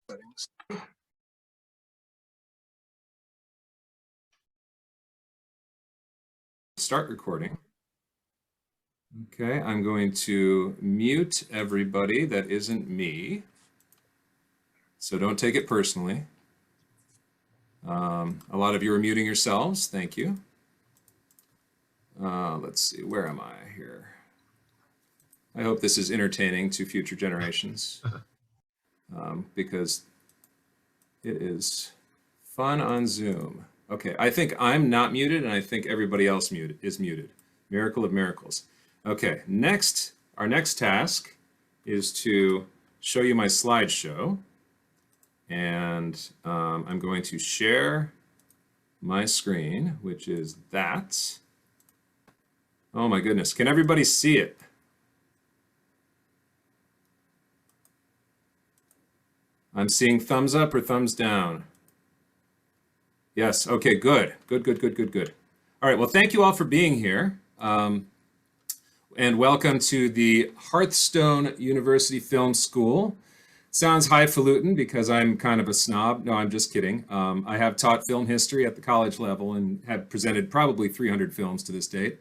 settings. Start recording. Okay, I'm going to mute everybody that isn't me. So don't take it personally. A lot of you are muting yourselves. Thank you. Let's see, where am I here? I hope this is entertaining to future generations because it is fun on Zoom. Okay, I think I'm not muted and I think everybody else is muted. Miracle of miracles. Okay, our next task is to show you my slideshow. And I'm going to share my screen, which is that. Oh my goodness, can everybody see it? I'm seeing thumbs up or thumbs down. Yes, okay, good. Good. All right, well, thank you all for being here. And welcome to the Hearthstone University Film School. Sounds highfalutin because I'm kind of a snob. No, I'm just kidding. I have taught film history at the college level and have presented probably 300 films to this date.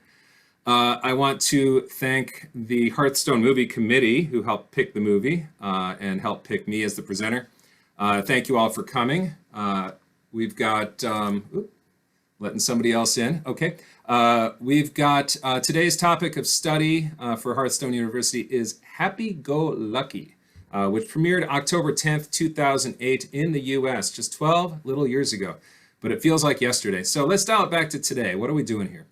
I want to thank the Hearthstone Movie Committee who helped pick the movie and helped pick me as the presenter. Thank you all for coming. We've got, letting somebody else in. Okay. We've got today's topic of study for Hearthstone University is Happy Go Lucky, which premiered October 10th, 2008 in the US, just 12 little years ago. But it feels like yesterday. So let's dial it back to today. What are we doing here?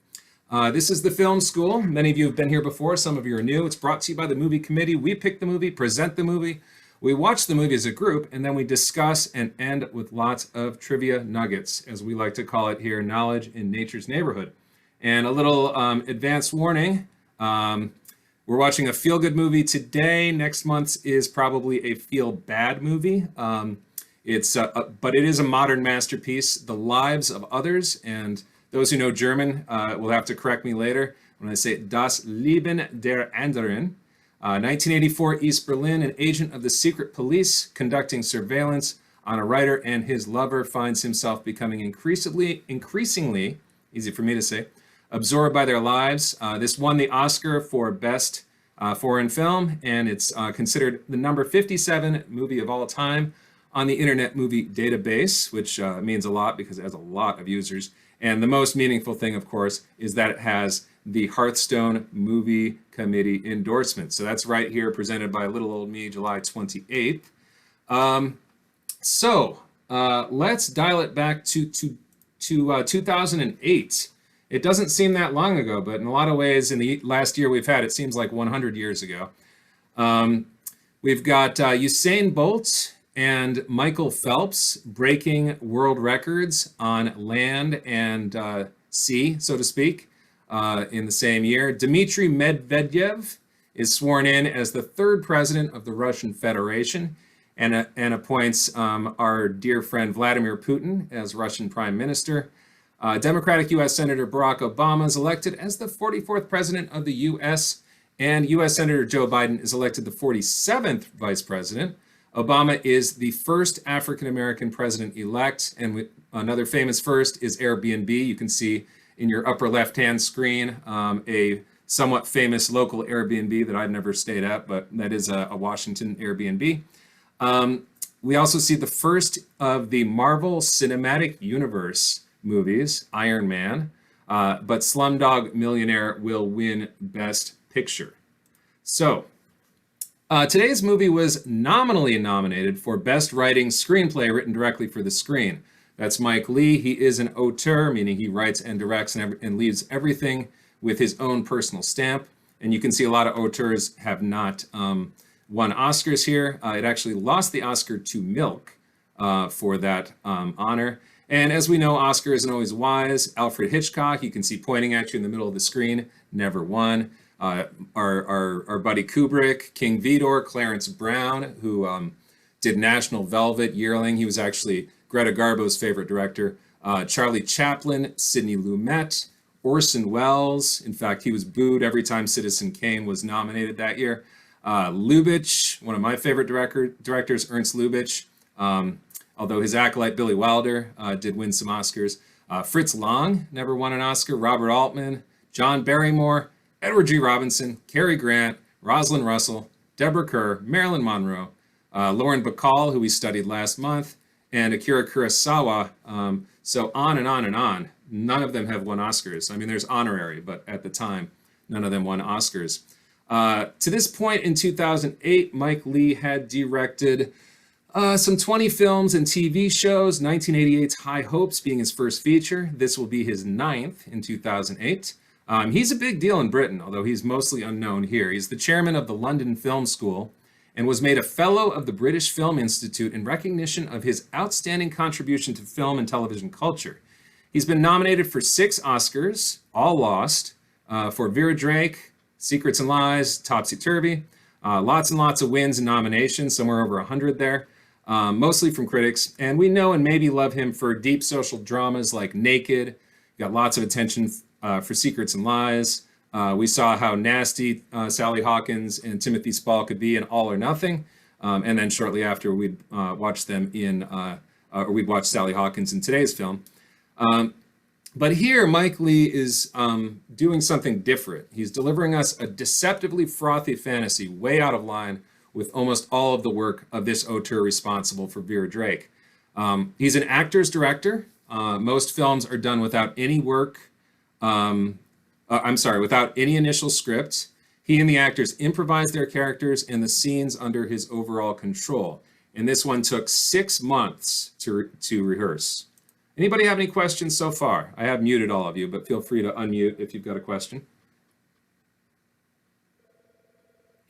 This is the film school. Many of you have been here before. Some of you are new. It's brought to you by the movie committee. We pick the movie, present the movie. We watch the movie as a group, and then we discuss and end with lots of trivia nuggets, as we like to call it here, knowledge in nature's neighborhood. And a little advance warning. We're watching a feel-good movie today. Next month is probably a feel-bad movie. But it is a modern masterpiece, The Lives of Others. And those who know German will have to correct me later when I say Das Leben der Anderen. 1984, East Berlin, an agent of the secret police conducting surveillance on a writer and his lover finds himself becoming increasingly, easy for me to say, absorbed by their lives. This won the Oscar for Best Foreign Film, and it's considered the number 57 movie of all time on the Internet Movie Database, which means a lot because it has a lot of users. And the most meaningful thing, of course, is that it has the Hearthstone Movie Committee endorsement. So that's right here, presented by little old me, July 28th. Let's dial it back to 2008. It doesn't seem that long ago, but in a lot of ways, in the last year we've had, it seems like 100 years ago. We've got Usain Bolt and Michael Phelps breaking world records on land and sea, so to speak, in the same year. Dmitry Medvedev is sworn in as the third president of the Russian Federation and appoints our dear friend Vladimir Putin as Russian prime minister. Democratic U.S. Senator Barack Obama is elected as the 44th president of the U.S., and U.S. Senator Joe Biden is elected the 47th vice president. Obama is the first African-American president-elect, and another famous first is Airbnb. You can see in your upper left-hand screen a somewhat famous local Airbnb that I've never stayed at, but that is a Washington Airbnb. We also see the first of the Marvel Cinematic Universe movies, Iron Man, but Slumdog Millionaire will win Best Picture. So, today's movie was nominally nominated for Best Writing Screenplay written directly for the screen. That's Mike Leigh. He is an auteur, meaning he writes and directs and leaves everything with his own personal stamp. And you can see a lot of auteurs have not won Oscars here. It actually lost the Oscar to Milk for that honor. And as we know, Oscar isn't always wise. Alfred Hitchcock, you can see pointing at you in the middle of the screen, never won. Our buddy Kubrick, King Vidor, Clarence Brown, who did National Velvet, Yearling. He was actually Greta Garbo's favorite director. Charlie Chaplin, Sidney Lumet, Orson Welles. In fact, he was booed every time Citizen Kane was nominated that year. Lubitsch, one of my favorite directors, Ernst Lubitsch. Although his acolyte Billy Wilder did win some Oscars. Fritz Lang never won an Oscar. Robert Altman, John Barrymore, Edward G. Robinson, Cary Grant, Rosalind Russell, Deborah Kerr, Marilyn Monroe, Lauren Bacall, who we studied last month, and Akira Kurosawa. So on and on and on. None of them have won Oscars. I mean, there's honorary, but at the time, none of them won Oscars. To this point in 2008, Mike Leigh had directed some 20 films and TV shows, 1988's High Hopes being his first feature. This will be his 9th in 2008. He's a big deal in Britain, although he's mostly unknown here. He's the chairman of the London Film School and was made a Fellow of the British Film Institute in recognition of his outstanding contribution to film and television culture. He's been nominated for 6 Oscars, all lost, for Vera Drake, Secrets and Lies, Topsy Turvy. Lots and lots of wins and nominations, somewhere over 100 there, mostly from critics. And we know and maybe love him for deep social dramas like Naked. Got lots of attention for Secrets and Lies. We saw how nasty Sally Hawkins and Timothy Spall could be in All or Nothing. And then shortly after, we'd watch them in, or we'd watch Sally Hawkins in today's film. But here, Mike Leigh is doing something different. He's delivering us a deceptively frothy fantasy way out of line with almost all of the work of this auteur responsible for Vera Drake. He's an actor's director. Most films are done without any work. Without any initial script. He and the actors improvise their characters and the scenes under his overall control. And this one took 6 months to rehearse. Anybody have any questions so far? I have muted all of you, but feel free to unmute if you've got a question.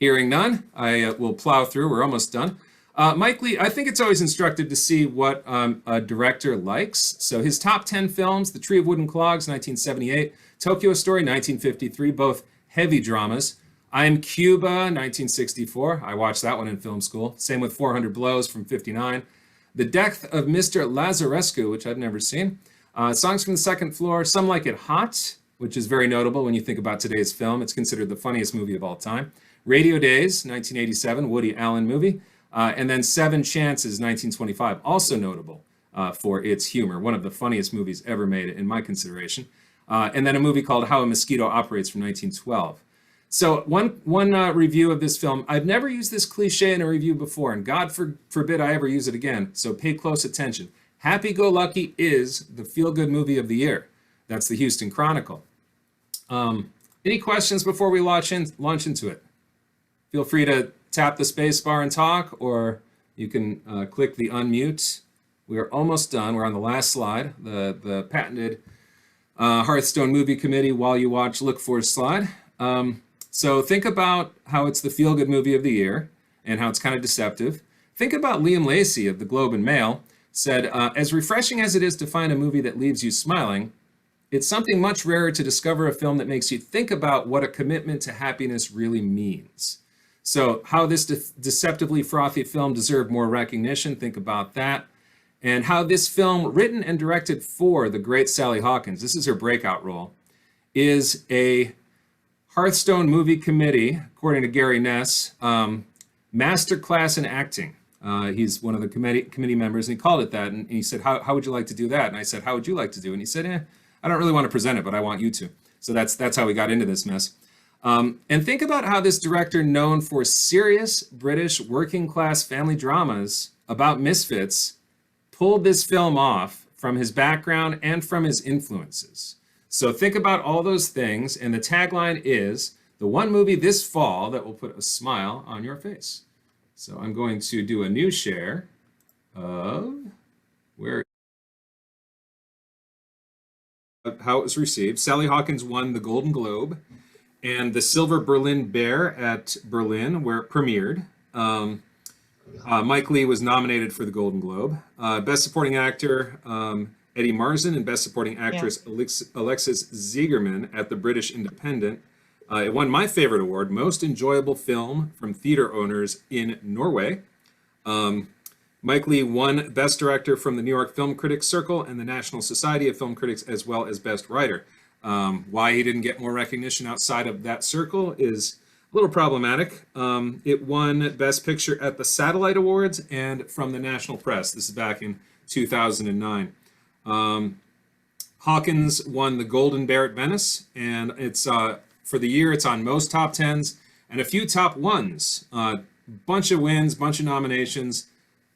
Hearing none, I will plow through. We're almost done. Mike Leigh, I think it's always instructive to see what a director likes. So his top 10 films, The Tree of Wooden Clogs, 1978, Tokyo Story, 1953, both heavy dramas. I Am Cuba, 1964. I watched that one in film school. Same with 400 Blows from 59. The Death of Mr. Lazarescu, which I've never seen. Songs from the Second Floor, Some Like It Hot, which is very notable when you think about today's film. It's considered the funniest movie of all time. Radio Days, 1987, Woody Allen movie. And then Seven Chances, 1925, also notable for its humor. One of the funniest movies ever made in my consideration. And then a movie called How a Mosquito Operates from 1912. So one review of this film, I've never used this cliche in a review before, and God forbid I ever use it again, so pay close attention. Happy-Go-Lucky is the feel-good movie of the year. That's the Houston Chronicle. Any questions before we launch into it? Feel free to tap the space bar and talk, or you can click the unmute. We're almost done. We're on the last slide, the patented Hearthstone Movie Committee while you watch look for slide. So think about how it's the feel-good movie of the year and how it's kind of deceptive. Think about Liam Lacey of the Globe and Mail said, as refreshing as it is to find a movie that leaves you smiling, it's something much rarer to discover a film that makes you think about what a commitment to happiness really means. So how this deceptively frothy film deserved more recognition, think about that. And how this film, written and directed for the great Sally Hawkins, this is her breakout role, is a Hearthstone Movie Committee, according to Gary Ness, masterclass in acting. He's one of the committee members, and he called it that. And he said, how would you like to do that? And I said, how would you like to do it? And he said, I don't really want to present it, but I want you to. So that's how we got into this mess. And think about how this director, known for serious British working class family dramas about misfits, pulled this film off from his background and from his influences. So think about all those things, and the tagline is the one movie this fall that will put a smile on your face. So I'm going to do a new share of how it was received. Sally Hawkins won the Golden Globe and the Silver Berlin Bear at Berlin, where it premiered. Mike Leigh was nominated for the Golden Globe. Best Supporting Actor, Eddie Marsan, and Best Supporting Actress, Alexis Zegerman at the British Independent. It won my favorite award, Most Enjoyable Film from Theater Owners in Norway. Mike Leigh won Best Director from the New York Film Critics Circle and the National Society of Film Critics, as well as Best Writer. Why he didn't get more recognition outside of that circle is little problematic. It won Best Picture at the Satellite Awards and from the National Press. This is back in 2009. Hawkins won the Golden Bear at Venice, and it's for the year. It's on most top tens and a few top ones. Bunch of wins, bunch of nominations,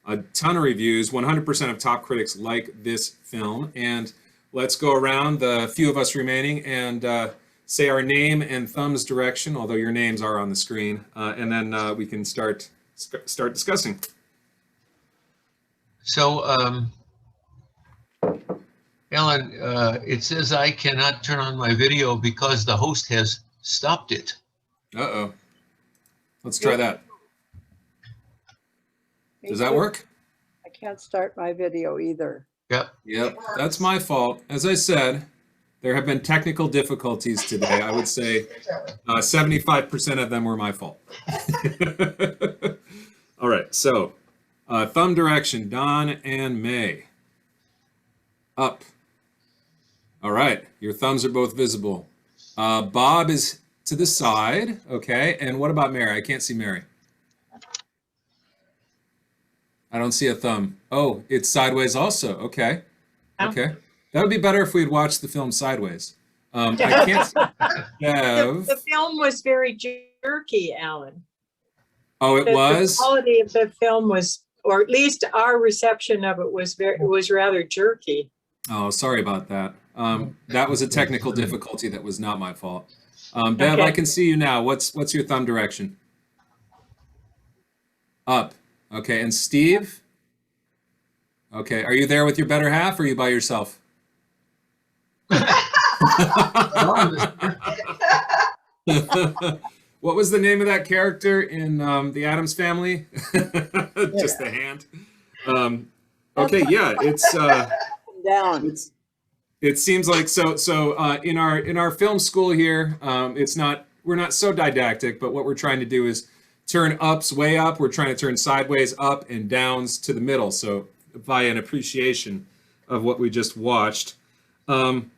a ton of reviews. 100% of top critics like this film. And let's go around, the few of us remaining, and say our name and thumbs direction, although your names are on the screen, and then we can start discussing. So, Ellen, it says I cannot turn on my video because the host has stopped it. Uh-oh. Let's try that. Does that work? I can't start my video either. Yep, that's my fault. As I said, there have been technical difficulties today. I would say 75% of them were my fault. All right, so thumb direction, Don and May. Up. All right, your thumbs are both visible. Bob is to the side, okay. And what about Mary? I can't see Mary. I don't see a thumb. Oh, it's sideways also. Okay. Okay. That would be better if we had watched the film sideways. I can't The film was very jerky, Alan. Oh, it was? The quality of the film was, or at least our reception of it was rather jerky. Oh, sorry about that. That was a technical difficulty that was not my fault. Bev, Okay. I can see you now. What's your thumb direction? Up. Okay, and Steve? Okay, are you there with your better half, or are you by yourself? What was the name of that character in the Addams Family? Just the hand. Okay, yeah, it's Down. it seems like so in our film school here, we're not so didactic, but what we're trying to do is turn ups way up. We're trying to turn sideways up and downs to the middle. So via an appreciation of what we just watched. So I'm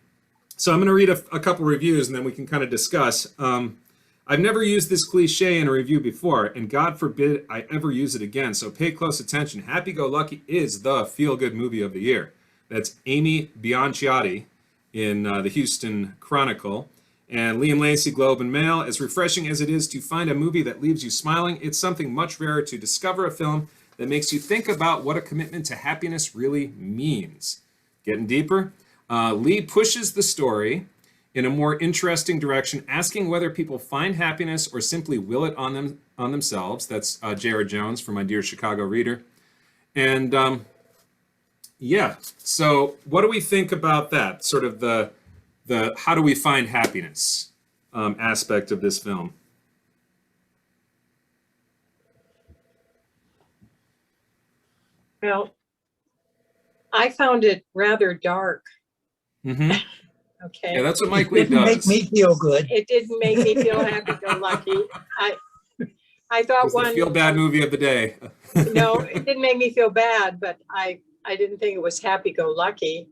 going to read a couple reviews and then we can kind of discuss. I've never used this cliche in a review before, and God forbid I ever use it again. So pay close attention. Happy Go Lucky is the feel-good movie of the year. That's Amy Bianciotti in the Houston Chronicle. And Liam Lacey, Globe and Mail. As refreshing as it is to find a movie that leaves you smiling, it's something much rarer to discover a film that makes you think about what a commitment to happiness really means. Getting deeper, Leigh pushes the story in a more interesting direction, asking whether people find happiness or simply will it on themselves. That's Jared Jones from My Dear Chicago Reader. And yeah, so what do we think about that? Sort of the how do we find happiness aspect of this film? Well, I found it rather dark. Mm-hmm. Okay. Yeah, that's what Mike Leigh Didn't make does. me feel good. It didn't make me feel happy-go-lucky. I thought It's the feel-bad movie of the day. No, it didn't make me feel bad, but I didn't think it was happy-go-lucky.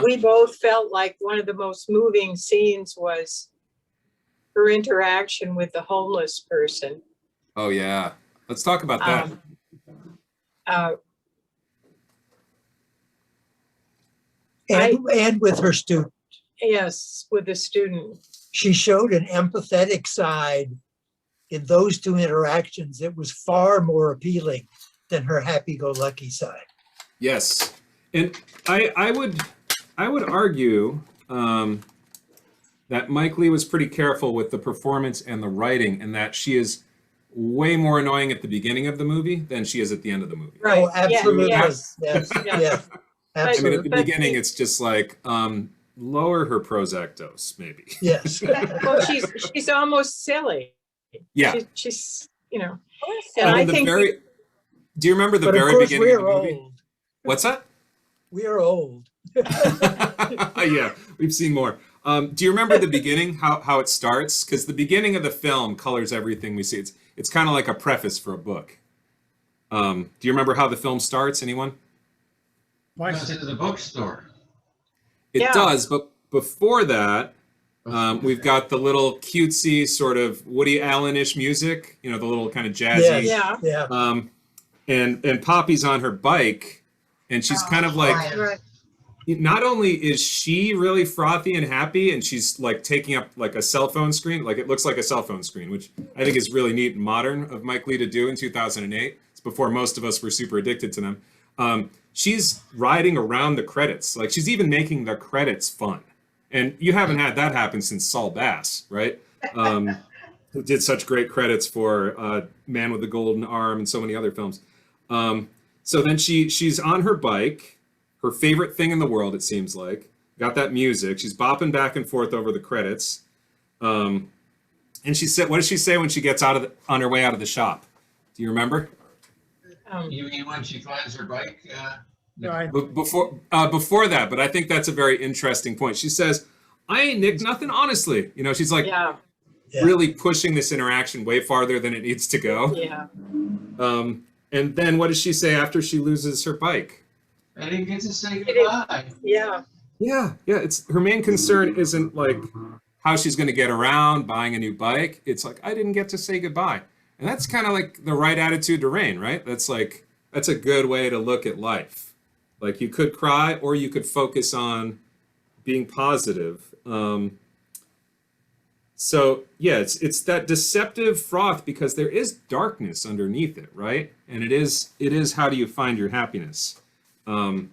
We both felt like one of the most moving scenes was her interaction with the homeless person. Oh yeah, let's talk about that. And with her student. Yes, with the student. She showed an empathetic side in those two interactions. It was far more appealing than her happy-go-lucky side. Yes, and I would argue that Mike Leigh was pretty careful with the performance and the writing, and that she is way more annoying at the beginning of the movie than she is at the end of the movie. Right. Oh, absolutely. Yes. Yes. Yes. I mean, Absolutely. at the beginning, it's just like lower her Prozac dose, maybe. Yes. Well, she's almost silly. Yeah. She's and I I mean, think do you remember the But of very course, beginning of the we're movie? old. What's that? We're old. Yeah, we've seen more. Do you remember the beginning, how it starts? Because the beginning of the film colors everything we see. It's kind of like a preface for a book. Do you remember how the film starts? Anyone? Why is it to the bookstore? It Yeah. does, but before that, We've got the little cutesy sort of Woody Allen-ish music, you know, the little kind of jazzy. Yes, Yeah. yeah. And Poppy's on her bike, and she's kind of like, Right. not only is she really frothy and happy, and she's like taking up like a cell phone screen, like it looks like a cell phone screen, which I think is really neat and modern of Mike Leigh to do in 2008. It's before most of us were super addicted to them. She's riding around the credits, like she's even making the credits fun. And you haven't had that happen since Saul Bass, right? Who did such great credits for Man with the Golden Arm and so many other films. So then she's on her bike, her favorite thing in the world, it seems like. Got that music. She's bopping back and forth over the credits. And she said, what does she say when she gets on her way out of the shop? Do you remember? You mean when she finds her bike? Right. Before that, but I think that's a very interesting point. She says, I ain't nicked nothing, honestly. You know, she's like Yeah. Yeah. really pushing this interaction way farther than it needs to go. Yeah. And then what does she say after she loses her bike? I didn't get to say goodbye. Yeah. Yeah, it's her main concern isn't like how she's going to get around buying a new bike. It's like, I didn't get to say goodbye. And that's kind of like the right attitude to Rain, right? That's a good way to look at life. Like you could cry or you could focus on being positive. So yeah, it's that deceptive froth because there is darkness underneath it, right? And it is how do you find your happiness? And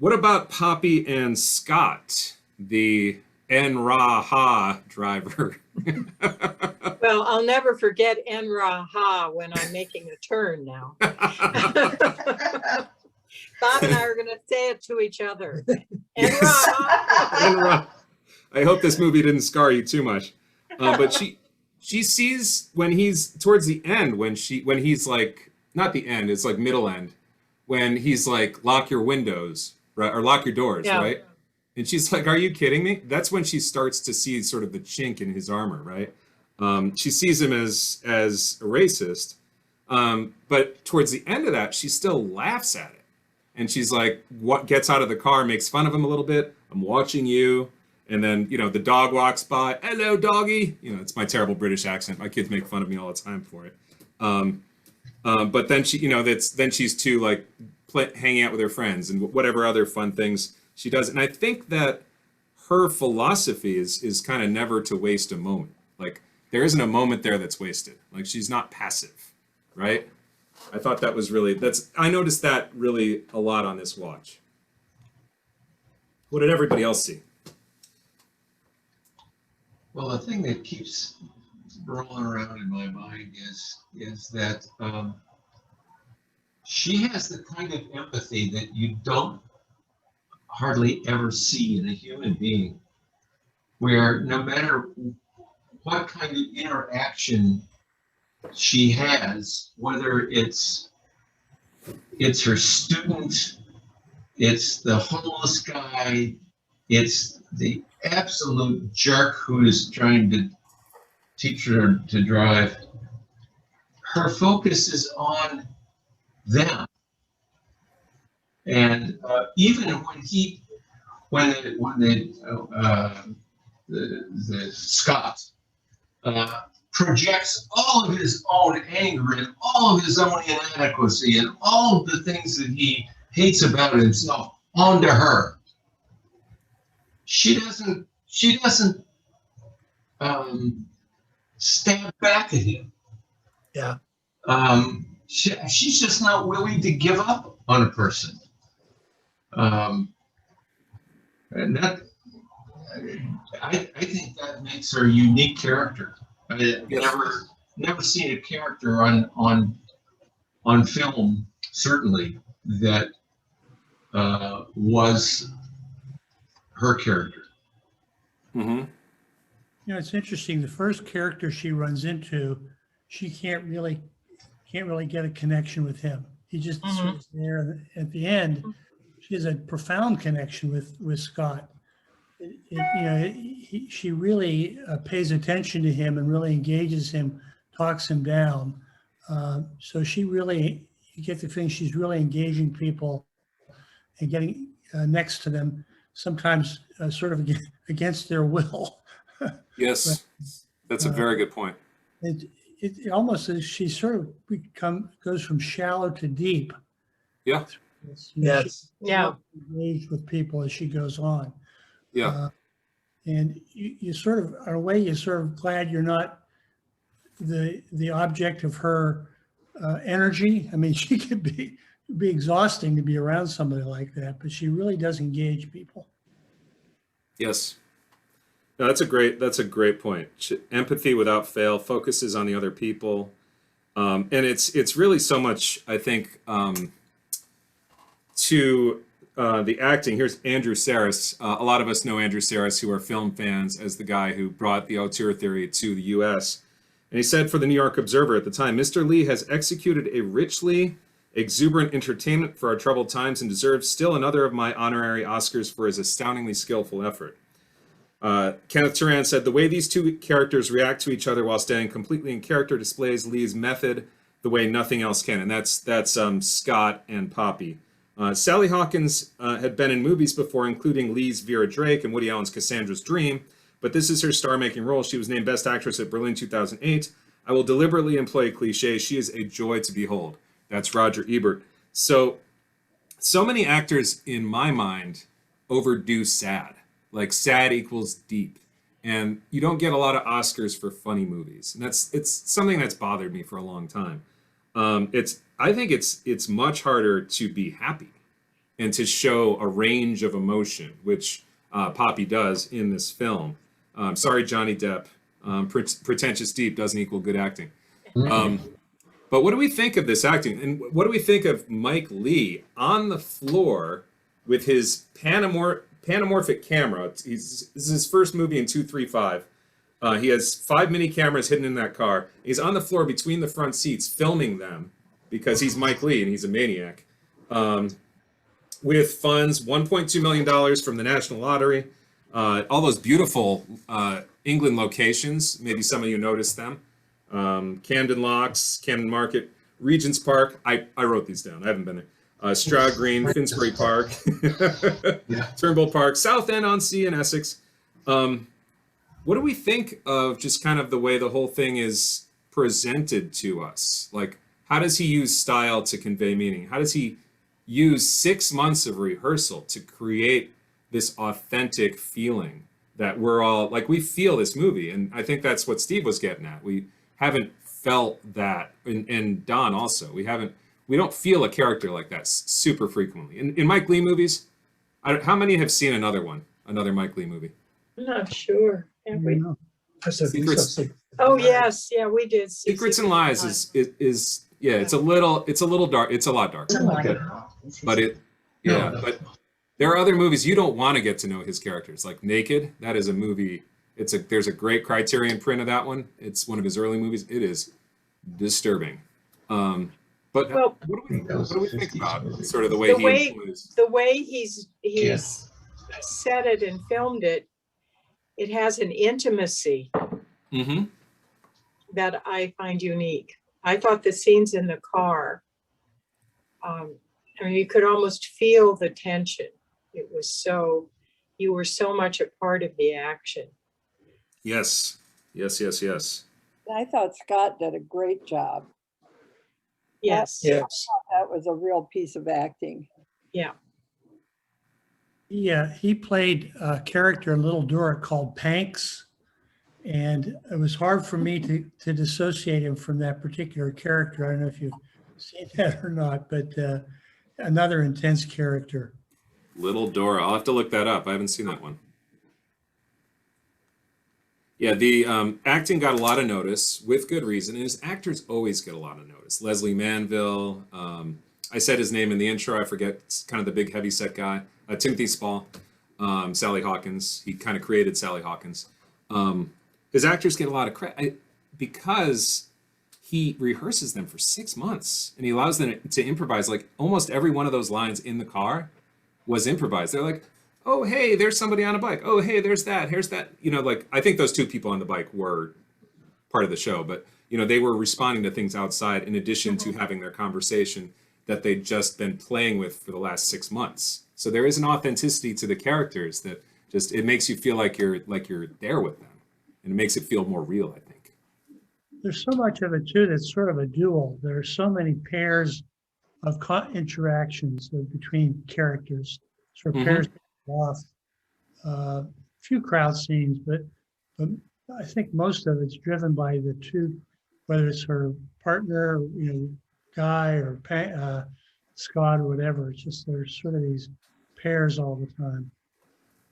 what about Poppy and Scott, the En-Ra-Ha driver? Well, I'll never forget En-Ra-Ha when I'm making a turn now. Bob and I are going to say it to each other. En-Ra-Ha. En-Ra. I hope this movie didn't scar you too much. But she sees when he's towards the end, when he's like, not the end, it's like middle end, when he's like, lock your windows, right? Or lock your doors, Yeah. right? And she's like, are you kidding me? That's when she starts to see sort of the chink in his armor, right? She sees him as a racist. But towards the end of that, she still laughs at it. And she's like, what gets out of the car, makes fun of him a little bit. I'm watching you. And then, you know, the dog walks by. Hello, doggy. You know, it's my terrible British accent. My kids make fun of me all the time for it. But then she, you know, then she's too like hanging out with her friends and whatever other fun things she does. And I think that her philosophy is kind of never to waste a moment. Like there isn't a moment there that's wasted. Like she's not passive, right? I thought that was really, I noticed that really a lot on this watch. What did everybody else see? Well, the thing that keeps rolling around in my mind is that she has the kind of empathy that you don't hardly ever see in a human being, where no matter what kind of interaction she has, whether it's her student, it's the homeless guy, it's the absolute jerk who is trying to teach her to drive, her focus is on them. And even when the Scott projects all of his own anger and all of his own inadequacy and all of the things that he hates about himself onto her, she doesn't stab back at him. Yeah. She's just not willing to give up on a person. And that, I think that makes her a unique character. I've never seen a character on film, certainly, that was her character. Mm-hmm. You know, it's interesting. The first character she runs into, she can't really get a connection with him. He just sort of there. And at the end, she has a profound connection with Scott. She really pays attention to him and really engages him, talks him down. So you get the feeling she's really engaging people and getting next to them. sometimes sort of against their will. Yes, that's a very good point. It almost is, she sort of goes from shallow to deep. Yeah, Yes. Yeah. Engaged with people as she goes on. yeah, And you sort of, in a way, you're sort of glad you're not the object of her energy. I mean, she could be exhausting to be around somebody like that, but she really does engage people. yes. No, that's a great point. Empathy without fail focuses on the other people, and it's really so much. I think to the acting. Here's Andrew Sarris. A lot of us know Andrew Sarris, who are film fans, as the guy who brought the auteur theory to the U.S. And he said for the New York Observer at the time, Mr. Leigh has executed a richly exuberant entertainment for our troubled times and deserves still another of my honorary Oscars for his astoundingly skillful effort. Kenneth Turan said, the way these two characters react to each other while staying completely in character displays Leigh's method the way nothing else can. And that's Scott and Poppy. Sally Hawkins had been in movies before, including Leigh's Vera Drake and Woody Allen's Cassandra's Dream, but this is her star-making role. She was named Best Actress at Berlin 2008. I will deliberately employ a cliche. She is a joy to behold. That's Roger Ebert. So many actors, in my mind, overdo sad. Like sad equals deep. And you don't get a lot of Oscars for funny movies. And it's something that's bothered me for a long time. I think it's much harder to be happy and to show a range of emotion, which Poppy does in this film. Sorry, Johnny Depp. Pretentious deep doesn't equal good acting. But what do we think of this acting? And what do we think of Mike Leigh on the floor with his Panamorphic camera? This is his first movie in 235. He has 5 mini cameras hidden in that car. He's on the floor between the front seats filming them because he's Mike Leigh and he's a maniac. With funds, $1.2 million from the National Lottery. All those beautiful England locations. Maybe some of you noticed them. Camden Locks, Camden Market, Regent's Park. I wrote these down. I haven't been there. Stroud Green, Finsbury Park, Turnbull Park, Southend-on-Sea in Essex. What do we think of just kind of the way the whole thing is presented to us? Like, how does he use style to convey meaning? How does he use 6 months of rehearsal to create this authentic feeling that we're all, like, we feel this movie? And I think that's what Steve was getting at. We haven't felt that, and Don also. We don't feel a character like that super frequently. In Mike Leigh movies, how many have seen another Mike Leigh movie? I'm not sure. Have we? Secrets. Oh, yes. Yeah, we did. see Secrets and Lies is yeah, it's a little dark. It's a lot darker. But but there are other movies you don't want to get to know his characters. Like Naked, that is a movie. There's a great Criterion print of that one. It's one of his early movies. It is disturbing. But Well, what do we think about sort of the way he influenced? the way he's set it and filmed it, it has an intimacy Mm-hmm. that I find unique. I thought the scenes in the car, I mean, you could almost feel the tension. It was you were so much a part of the action. Yes. I thought Scott did a great job. Yes. Yes. That was a real piece of acting. Yeah. Yeah, he played a character in Little Dora called Panks, and it was hard for me to dissociate him from that particular character. I don't know if you've seen that or not, but another intense character. Little Dora. I'll have to look that up. I haven't seen that one. Yeah, the acting got a lot of notice with good reason, and his actors always get a lot of notice. Leslie Manville. I said his name in the intro. I forget. It's kind of the big heavy-set guy. Timothy Spall. Sally Hawkins. He kind of created Sally Hawkins. His actors get a lot of credit because he rehearses them for 6 months, and he allows them to improvise. Like almost every one of those lines in the car was improvised. They're like, oh, hey, there's somebody on a bike. Oh, hey, there's that. Here's that. Like, I think those 2 people on the bike were part of the show, but, they were responding to things outside in addition to having their conversation that they'd just been playing with for the last 6 months. So there is an authenticity to the characters that just, it makes you feel like you're there with them, and it makes it feel more real, I think. There's so much of it too that's sort of a duel. There are so many pairs of interactions between characters, sort of pairs off. Few crowd scenes, but I think most of it's driven by the two, whether it's her partner, Guy or Scott or whatever. It's just there's sort of these pairs all the time.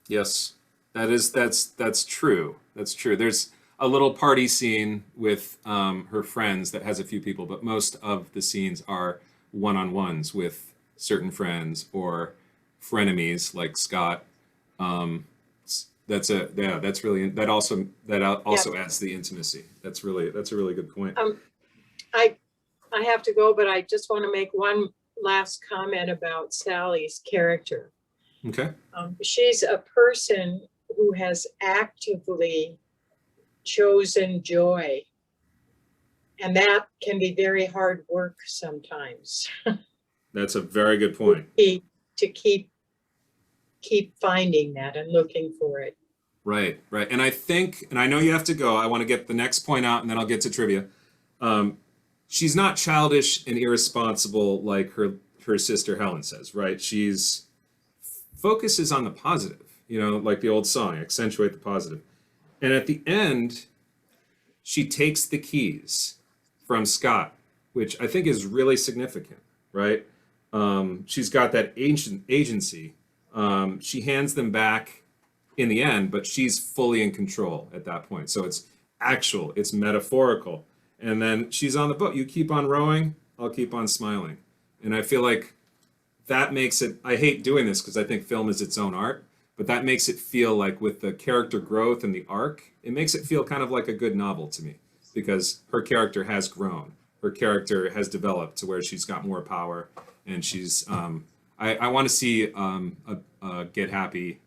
Yes, that's true. That's true. There's a little party scene with her friends that has a few people, but most of the scenes are one-on-ones with certain friends or frenemies like Scott. That's really, that also adds the intimacy. That's a really good point. I have to go, but I just want to make one last comment about Sally's character. Okay. She's a person who has actively chosen joy, and that can be very hard work sometimes. That's a very good point. To keep finding that and looking for it. Right. And I think, and I know you have to go, I want to get the next point out and then I'll get to trivia. She's not childish and irresponsible like her sister Helen says, right? She's focuses on the positive, like the old song, accentuate the positive. And at the end, she takes the keys from Scott, which I think is really significant, right? She's got that agency. She hands them back in the end, but she's fully in control at that point. So it's actual, it's metaphorical. And then she's on the boat. You keep on rowing, I'll keep on smiling. And I feel like that makes it, I hate doing this because I think film is its own art, but that makes it feel like with the character growth and the arc, it makes it feel kind of like a good novel to me because her character has grown. Her character has developed to where she's got more power and she's, I want to see Get Happy,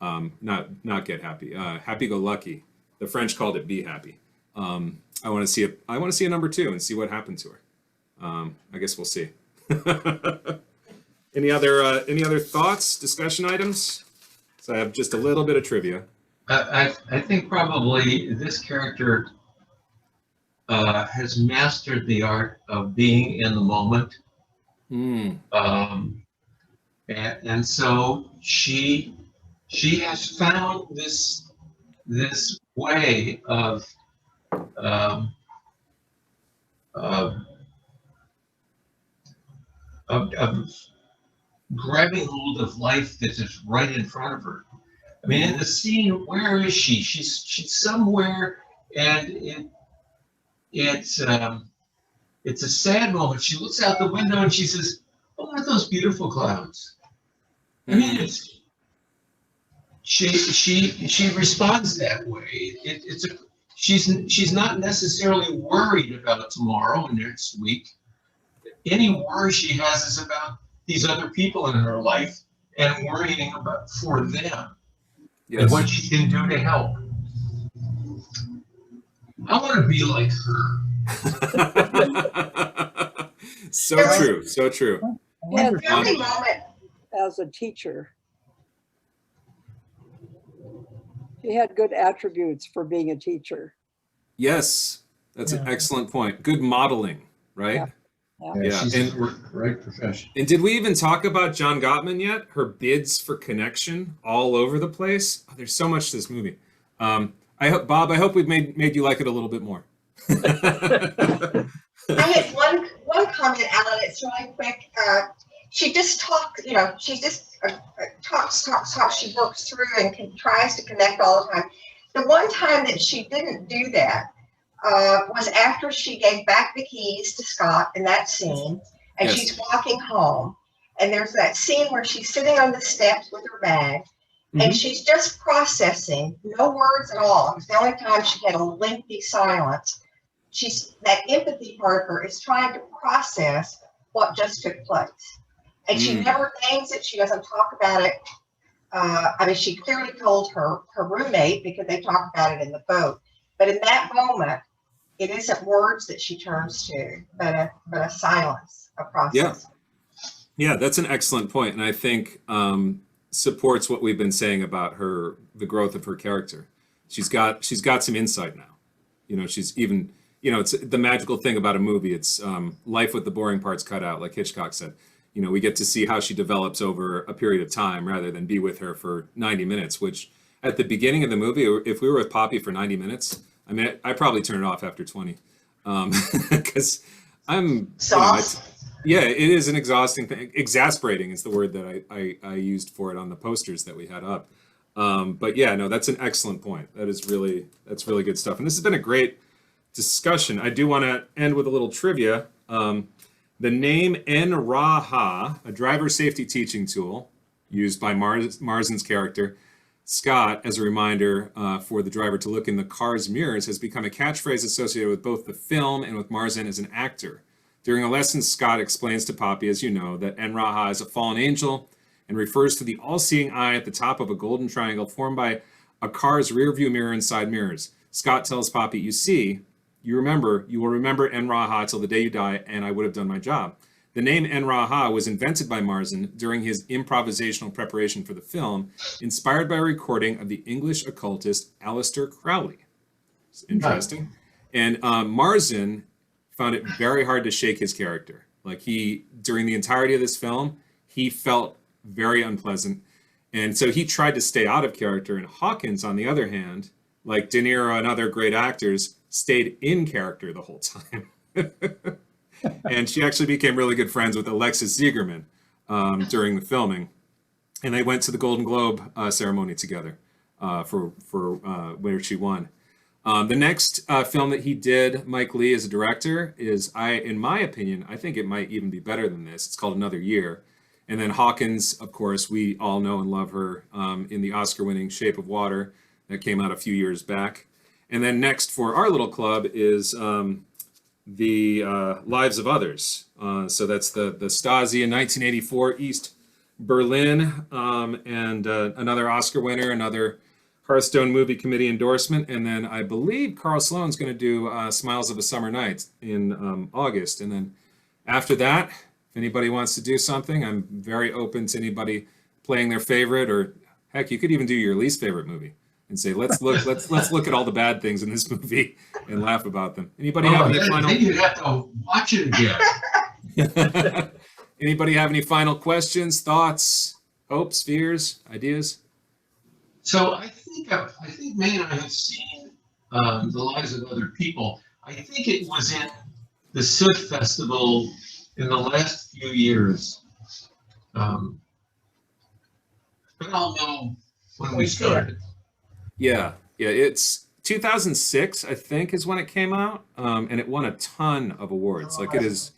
not Get Happy, Happy Go Lucky. The French called it Be Happy. I want to see a number 2 and see what happened to her. I guess we'll see. Any other thoughts, discussion items? So I have just a little bit of trivia. I think probably this character has mastered the art of being in the moment. And so she has found this way of grabbing hold of life that is right in front of her. I mean, in the scene, where is she? She's somewhere, and it's a sad moment. She looks out the window and she says, "Oh, aren't those beautiful clouds?" I mean, she responds that way. She's not necessarily worried about tomorrow and next week. Any worry she has is about these other people in her life and worrying for them. Yes. And what she can do to help. I want to be like her. So true. Yeah, as a teacher, she had good attributes for being a teacher. Yes, that's an excellent point. Good modeling, right? Yeah. She's in the right profession. And did we even talk about John Gottman yet? Her bids for connection all over the place. Oh, there's so much to this movie. I hope we've made you like it a little bit more. I had one comment, Alan. It's really quick. She just talks. She just talks. She works through and tries to connect all the time. The one time that she didn't do that was after she gave back the keys to Scott in that scene, and yes. She's walking home, and there's that scene where she's sitting on the steps with her bag, and she's just processing, no words at all. It was the only time she had a lengthy silence. That empathy part of her is trying to process what just took place, and she never names it. She doesn't talk about it. I mean, she clearly told her roommate because they talk about it in the boat, but in that moment, it isn't words that she turns to, but a silence, a process. Yeah, that's an excellent point, and I think supports what we've been saying about her, the growth of her character. She's got some insight now. You know, she's even, you know, it's the magical thing about a movie. It's life with the boring parts cut out, like Hitchcock said. You know, we get to see how she develops over a period of time rather than be with her for 90 minutes, which at the beginning of the movie, if we were with Poppy for 90 minutes, I mean, I probably turn it off after 20. Because I'm, you know, Sauce. yeah, it is an exhausting thing. Exasperating is the word that I used for it on the posters that we had up. But yeah, no, that's an excellent point. That's really good stuff. And this has been a great discussion. I do want to end with a little trivia. The name NRAHA, a driver safety teaching tool used by Marzin's character, Scott, as a reminder for the driver to look in the car's mirrors, has become a catchphrase associated with both the film and with Marzin as an actor. During a lesson, Scott explains to Poppy, as you know, that NRAHA is a fallen angel and refers to the all-seeing eye at the top of a golden triangle formed by a car's rear view mirror and side mirrors. Scott tells Poppy, you see, you will remember NRAHA till the day you die, and I would have done my job. The name NRAHA was invented by Marzin during his improvisational preparation for the film, inspired by a recording of the English occultist Aleister Crowley. It's interesting. And Marzin found it very hard to shake his character. Like during the entirety of this film, he felt very unpleasant. And so he tried to stay out of character. And Hawkins, on the other hand, like De Niro and other great actors, stayed in character the whole time. And she actually became really good friends with Alexis Zegerman during the filming. And they went to the Golden Globe ceremony together for where she won. The next film that he did, Mike Leigh, as a director, is, in my opinion, I think it might even be better than this. It's called Another Year. And then Hawkins, of course, we all know and love her in the Oscar-winning Shape of Water that came out a few years back. And then next for our little club is the Lives of Others. So that's the Stasi in 1984, East Berlin, and another Oscar winner, another Hearthstone Movie Committee endorsement. And then I believe Carl Sloan's going to do Smiles of a Summer Night in August. And then after that, if anybody wants to do something, I'm very open to anybody playing their favorite, or heck, you could even do your least favorite movie and say, let's look at all the bad things in this movie and laugh about them. Anybody have any final? Then you'd have to watch it again. Anybody have any final questions, thoughts, hopes, fears, ideas? So I think May and I have seen The Lives of Other People. I think it was in the Soot Festival in the last few years. But I'll know when we started. Yeah, it's 2006, I think, is when it came out, and it won a ton of awards. Like, it is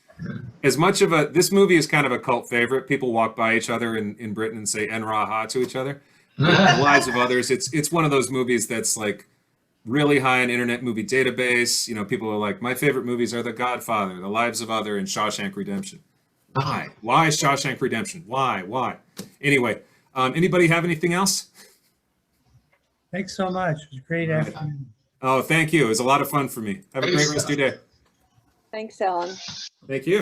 as much of this movie is kind of a cult favorite. People walk by each other in Britain and say "Enraha" to each other. The Lives of Others, it's one of those movies that's like really high on Internet Movie Database. You know, people are like, my favorite movies are The Godfather, The Lives of Other, and Shawshank Redemption. Why Shawshank Redemption? Why? Anyway, anybody have anything else? Thanks so much. It was a great afternoon. Oh, thank you. It was a lot of fun for me. Have a great rest of your day. Thanks, Ellen. Thank you.